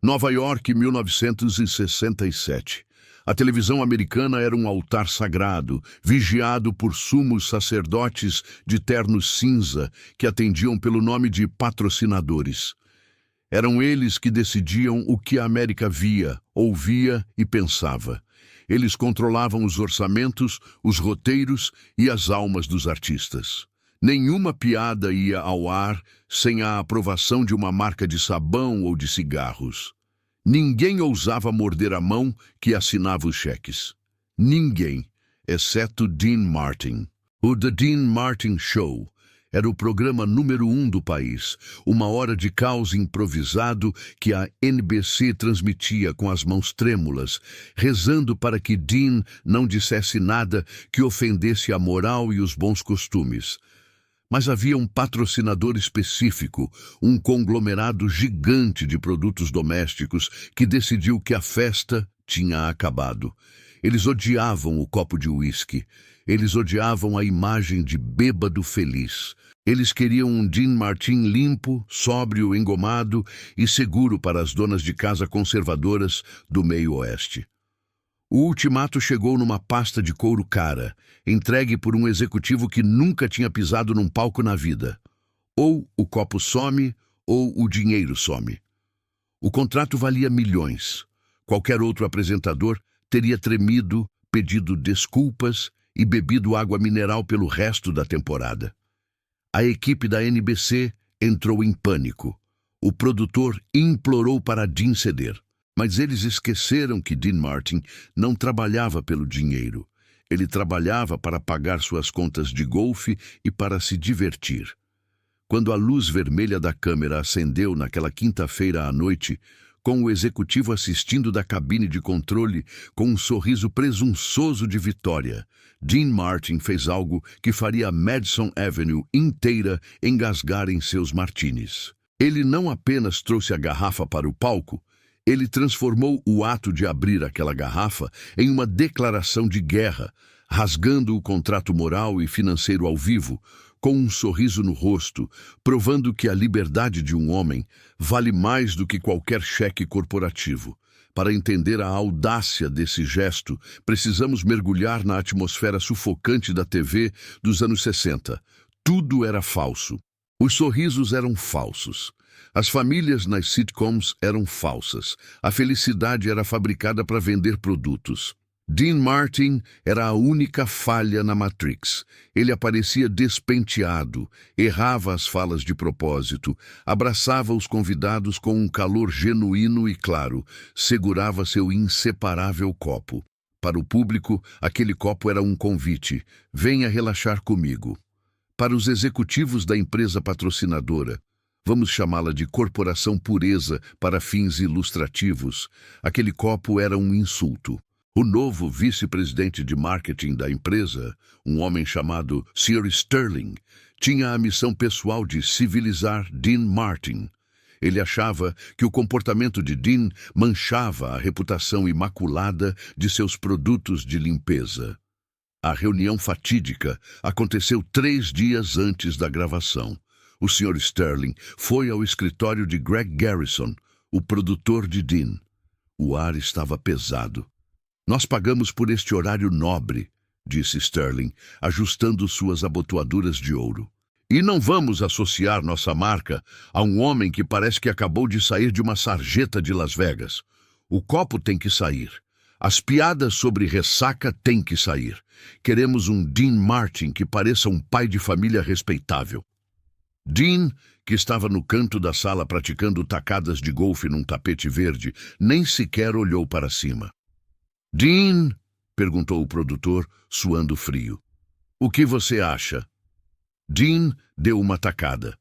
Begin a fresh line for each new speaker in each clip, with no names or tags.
Nova York, 1967. A televisão americana era um altar sagrado, vigiado por sumos sacerdotes de terno cinza que atendiam pelo nome de patrocinadores. Eram eles que decidiam o que a América via, ouvia e pensava. Eles controlavam os orçamentos, os roteiros e as almas dos artistas. Nenhuma piada ia ao ar sem a aprovação de uma marca de sabão ou de cigarros. Ninguém ousava morder a mão que assinava os cheques. Ninguém, exceto Dean Martin. O The Dean Martin Show era o programa número 1 do país, uma hora de caos improvisado que a NBC transmitia com as mãos trêmulas, rezando para que Dean não dissesse nada que ofendesse a moral e os bons costumes. Mas havia um patrocinador específico, um conglomerado gigante de produtos domésticos que decidiu que a festa tinha acabado. Eles odiavam o copo de uísque. Eles odiavam a imagem de bêbado feliz. Eles queriam um Dean Martin limpo, sóbrio, engomado e seguro para as donas de casa conservadoras do meio-oeste. O ultimato chegou numa pasta de couro cara, entregue por um executivo que nunca tinha pisado num palco na vida. Ou o copo some, ou o dinheiro some. O contrato valia milhões. Qualquer outro apresentador teria tremido, pedido desculpas e bebido água mineral pelo resto da temporada. A equipe da NBC entrou em pânico. O produtor implorou para Dean ceder. Mas eles esqueceram que Dean Martin não trabalhava pelo dinheiro. Ele trabalhava para pagar suas contas de golfe e para se divertir. Quando a luz vermelha da câmera acendeu naquela quinta-feira à noite, com o executivo assistindo da cabine de controle com um sorriso presunçoso de vitória, Dean Martin fez algo que faria a Madison Avenue inteira engasgar em seus martinis. Ele não apenas trouxe a garrafa para o palco, ele transformou o ato de abrir aquela garrafa em uma declaração de guerra, rasgando o contrato moral e financeiro ao vivo, com um sorriso no rosto, provando que a liberdade de um homem vale mais do que qualquer cheque corporativo. Para entender a audácia desse gesto, precisamos mergulhar na atmosfera sufocante da TV dos anos 60. Tudo era falso. Os sorrisos eram falsos. As famílias nas sitcoms eram falsas. A felicidade era fabricada para vender produtos. Dean Martin era a única falha na Matrix. Ele aparecia despenteado, errava as falas de propósito, abraçava os convidados com um calor genuíno e claro, segurava seu inseparável copo. Para o público, aquele copo era um convite. Venha relaxar comigo. Para os executivos da empresa patrocinadora, vamos chamá-la de Corporação Pureza para fins ilustrativos, aquele copo era um insulto. O novo vice-presidente de marketing da empresa, um homem chamado Sr. Sterling, tinha a missão pessoal de civilizar Dean Martin. Ele achava que o comportamento de Dean manchava a reputação imaculada de seus produtos de limpeza. A reunião fatídica aconteceu 3 dias antes da gravação. O Sr. Sterling foi ao escritório de Greg Garrison, o produtor de Dean. O ar estava pesado. Nós pagamos por este horário nobre, disse Sterling, ajustando suas abotoaduras de ouro. E não vamos associar nossa marca a um homem que parece que acabou de sair de uma sarjeta de Las Vegas. O copo tem que sair. As piadas sobre ressaca têm que sair. Queremos um Dean Martin que pareça um pai de família respeitável. Dean, que estava no canto da sala praticando tacadas de golfe num tapete verde, nem sequer olhou para cima. Dean, perguntou o produtor, suando frio. O que você acha? Dean deu uma tacada.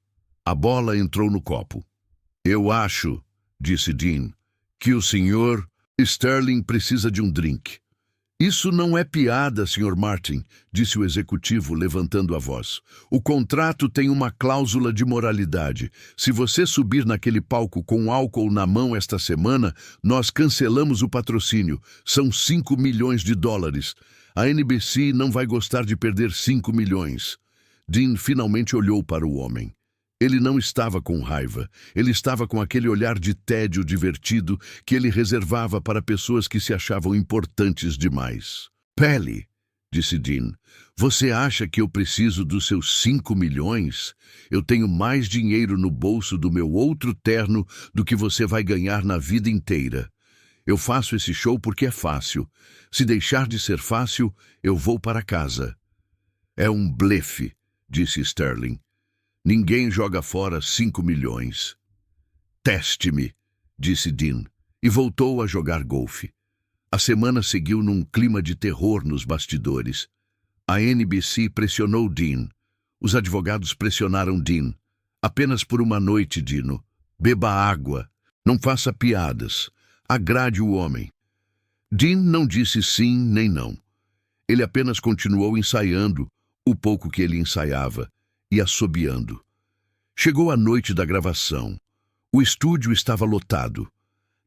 A bola entrou no copo. Eu acho, disse Dean, que o Sr. Sterling precisa de um drink. Isso não é piada, Sr. Martin, disse o executivo, levantando a voz. O contrato tem uma cláusula de moralidade. Se você subir naquele palco com álcool na mão esta semana, nós cancelamos o patrocínio. São $5 milhões. A NBC não vai gostar de perder 5 milhões. Dean finalmente olhou para o homem. Ele não estava com raiva. Ele estava com aquele olhar de tédio divertido que ele reservava para pessoas que se achavam importantes demais. Pelly, disse Dean, você acha que eu preciso dos seus 5 milhões? Eu tenho mais dinheiro no bolso do meu outro terno do que você vai ganhar na vida inteira. Eu faço esse show porque é fácil. Se deixar de ser fácil, eu vou para casa. É um blefe, disse Sterling. Ninguém joga fora 5 milhões. Teste-me, disse Dean, e voltou a jogar golfe. A semana seguiu num clima de terror nos bastidores. A NBC pressionou Dean. Os advogados pressionaram Dean. Apenas por uma noite, Dino. Beba água. Não faça piadas. Agrade o homem. Dean não disse sim nem não. Ele apenas continuou ensaiando, o pouco que ele ensaiava, e assobiando. Chegou a noite da gravação. O estúdio estava lotado.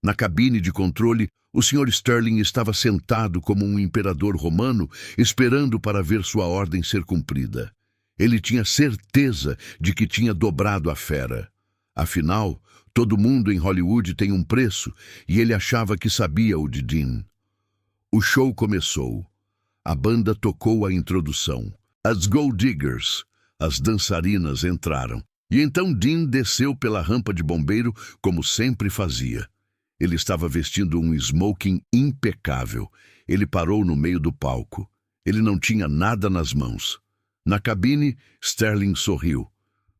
Na cabine de controle, o Sr. Sterling estava sentado como um imperador romano, esperando para ver sua ordem ser cumprida. Ele tinha certeza de que tinha dobrado a fera. Afinal, todo mundo em Hollywood tem um preço, e ele achava que sabia o de Dean. O show começou. A banda tocou a introdução. As Gold Diggers, as dançarinas, entraram. E então Dean desceu pela rampa de bombeiro, como sempre fazia. Ele estava vestindo um smoking impecável. Ele parou no meio do palco. Ele não tinha nada nas mãos. Na cabine, Sterling sorriu.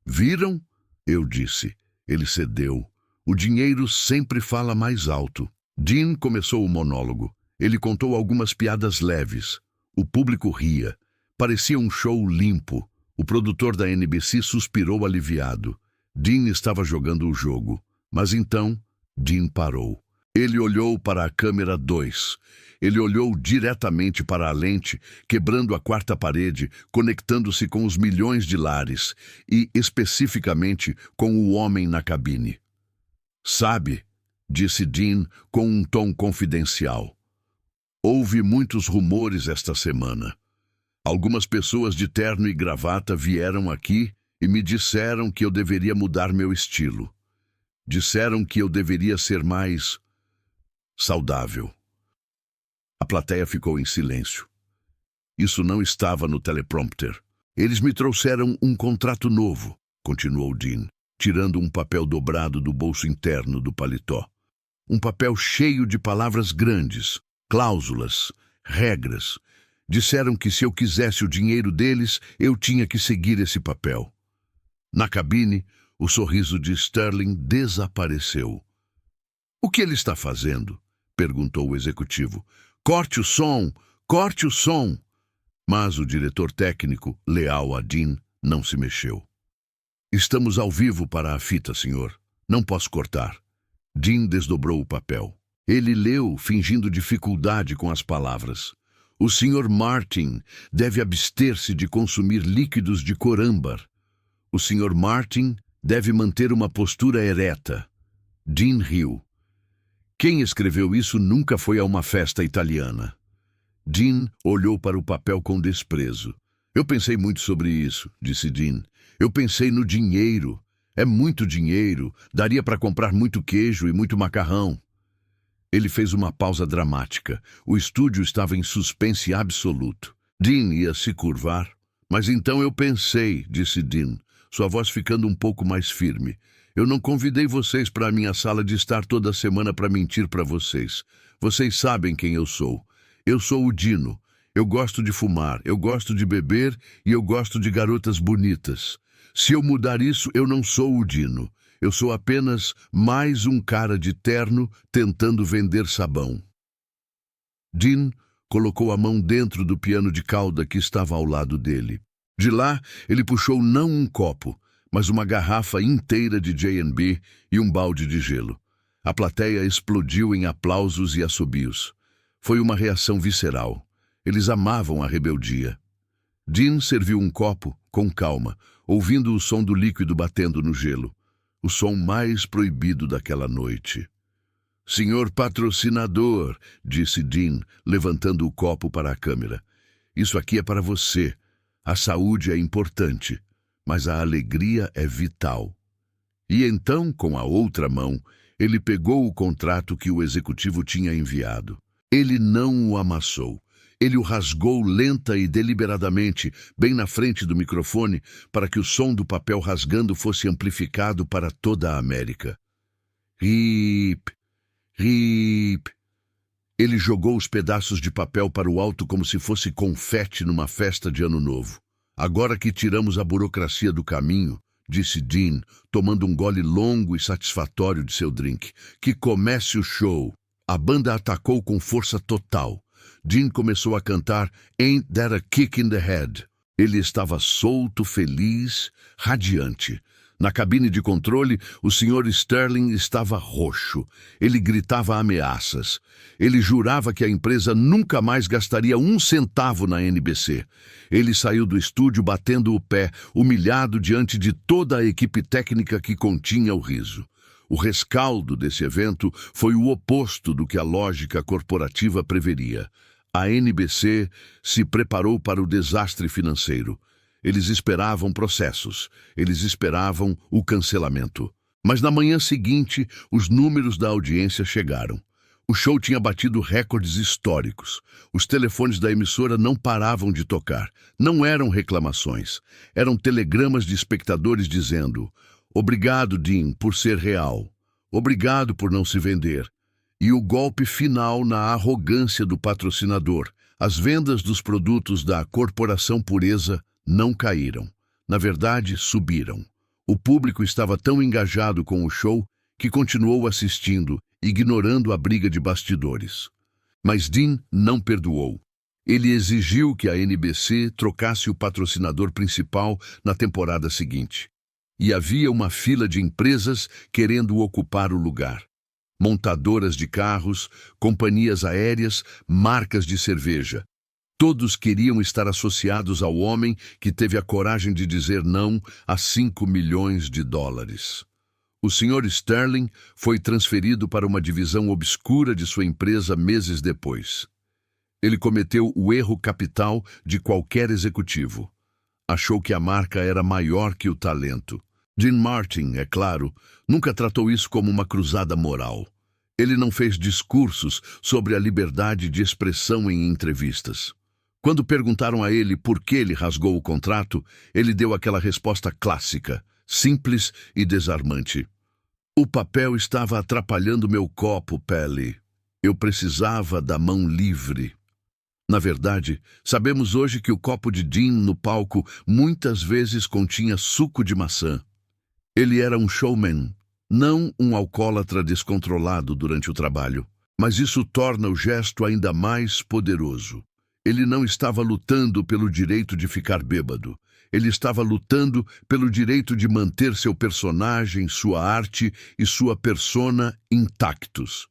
Viram? Eu disse. Ele cedeu. O dinheiro sempre fala mais alto. Dean começou o monólogo. Ele contou algumas piadas leves. O público ria. Parecia um show limpo. O produtor da NBC suspirou aliviado. Dean estava jogando o jogo. Mas então, Dean parou. Ele olhou para a câmera 2. Ele olhou diretamente para a lente, quebrando a quarta parede, conectando-se com os milhões de lares e, especificamente, com o homem na cabine. Sabe, disse Dean com um tom confidencial. Houve muitos rumores esta semana. Algumas pessoas de terno e gravata vieram aqui e me disseram que eu deveria mudar meu estilo. Disseram que eu deveria ser mais saudável. A plateia ficou em silêncio. Isso não estava no teleprompter. Eles me trouxeram um contrato novo, continuou Dean, tirando um papel dobrado do bolso interno do paletó. Um papel cheio de palavras grandes, cláusulas, regras. Disseram que se eu quisesse o dinheiro deles, eu tinha que seguir esse papel. Na cabine, o sorriso de Sterling desapareceu. O que ele está fazendo? Perguntou o executivo. Corte o som! Corte o som! Mas o diretor técnico, leal a Dean, não se mexeu. Estamos ao vivo para a fita, senhor. Não posso cortar. Dean desdobrou o papel. Ele leu, fingindo dificuldade com as palavras. O Sr. Martin deve abster-se de consumir líquidos de cor âmbar. O Sr. Martin deve manter uma postura ereta. Dean riu. Quem escreveu isso nunca foi a uma festa italiana. Dean olhou para o papel com desprezo. Eu pensei muito sobre isso, disse Dean. Eu pensei no dinheiro. É muito dinheiro. Daria para comprar muito queijo e muito macarrão. Ele fez uma pausa dramática. O estúdio estava em suspense absoluto. Dean ia se curvar. Mas então eu pensei, disse Dean, sua voz ficando um pouco mais firme. Eu não convidei vocês para a minha sala de estar toda semana para mentir para vocês. Vocês sabem quem eu sou. Eu sou o Dino. Eu gosto de fumar, eu gosto de beber e eu gosto de garotas bonitas. Se eu mudar isso, eu não sou o Dino. Eu sou apenas mais um cara de terno tentando vender sabão. Dean colocou a mão dentro do piano de cauda que estava ao lado dele. De lá, ele puxou não um copo, mas uma garrafa inteira de J&B e um balde de gelo. A plateia explodiu em aplausos e assobios. Foi uma reação visceral. Eles amavam a rebeldia. Dean serviu um copo, com calma, ouvindo o som do líquido batendo no gelo. O som mais proibido daquela noite. Senhor patrocinador, disse Dean, levantando o copo para a câmera. Isso aqui é para você. A saúde é importante. mas a alegria é vital. E então, com a outra mão, ele pegou o contrato que o executivo tinha enviado. Ele não o amassou. Ele o rasgou lenta e deliberadamente, bem na frente do microfone, para que o som do papel rasgando fosse amplificado para toda a América. Rip! Rip! Ele jogou os pedaços de papel para o alto como se fosse confete numa festa de Ano Novo. Agora que tiramos a burocracia do caminho, disse Dean, tomando um gole longo e satisfatório de seu drink, que comece o show. A banda atacou com força total. Dean começou a cantar Ain't That a Kick in the Head. Ele estava solto, feliz, radiante. Na cabine de controle, o Sr. Sterling estava roxo. Ele gritava ameaças. Ele jurava que a empresa nunca mais gastaria um centavo na NBC. Ele saiu do estúdio batendo o pé, humilhado diante de toda a equipe técnica que continha o riso. O rescaldo desse evento foi o oposto do que a lógica corporativa preveria. A NBC se preparou para o desastre financeiro. Eles esperavam processos, eles esperavam o cancelamento. Mas na manhã seguinte, os números da audiência chegaram. O show tinha batido recordes históricos. Os telefones da emissora não paravam de tocar. Não eram reclamações. Eram telegramas de espectadores dizendo: "Obrigado, Dean, por ser real. Obrigado por não se vender." E o golpe final na arrogância do patrocinador. As vendas dos produtos da Corporação Pureza não caíram. Na verdade, subiram. O público estava tão engajado com o show que continuou assistindo, ignorando a briga de bastidores. Mas Dean não perdoou. Ele exigiu que a NBC trocasse o patrocinador principal na temporada seguinte. E havia uma fila de empresas querendo ocupar o lugar. Montadoras de carros, companhias aéreas, marcas de cerveja. Todos queriam estar associados ao homem que teve a coragem de dizer não a $5 milhões. O Sr. Sterling foi transferido para uma divisão obscura de sua empresa meses depois. Ele cometeu o erro capital de qualquer executivo. Achou que a marca era maior que o talento. Dean Martin, é claro, nunca tratou isso como uma cruzada moral. Ele não fez discursos sobre a liberdade de expressão em entrevistas. Quando perguntaram a ele por que ele rasgou o contrato, ele deu aquela resposta clássica, simples e desarmante. "O papel estava atrapalhando meu copo, Pelly. Eu precisava da mão livre." Na verdade, sabemos hoje que o copo de Dean no palco muitas vezes continha suco de maçã. Ele era um showman, não um alcoólatra descontrolado durante o trabalho. Mas isso torna o gesto ainda mais poderoso. Ele não estava lutando pelo direito de ficar bêbado. Ele estava lutando pelo direito de manter seu personagem, sua arte e sua persona intactos.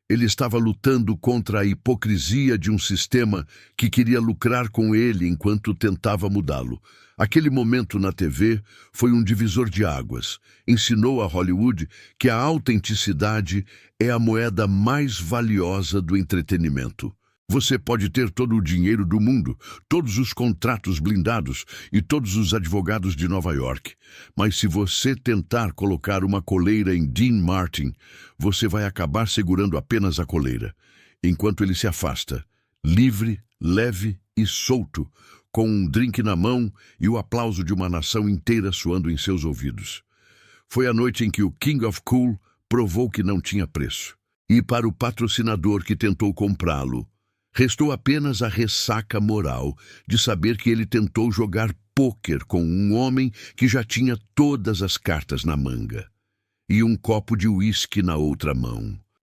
Ele estava lutando contra a hipocrisia de um sistema que queria lucrar com ele enquanto tentava mudá-lo. Aquele momento na TV foi um divisor de águas. Ensinou a Hollywood que a autenticidade é a moeda mais valiosa do entretenimento. Você pode ter todo o dinheiro do mundo, todos os contratos blindados e todos os advogados de Nova York. Mas se você tentar colocar uma coleira em Dean Martin, você vai acabar segurando apenas a coleira, enquanto ele se afasta, livre, leve e solto, com um drink na mão e o aplauso de uma nação inteira soando em seus ouvidos. Foi a noite em que o King of Cool provou que não tinha preço. E para o patrocinador que tentou comprá-lo, restou apenas a ressaca moral de saber que ele tentou jogar pôquer com um homem que já tinha todas as cartas na manga e um copo de uísque na outra mão.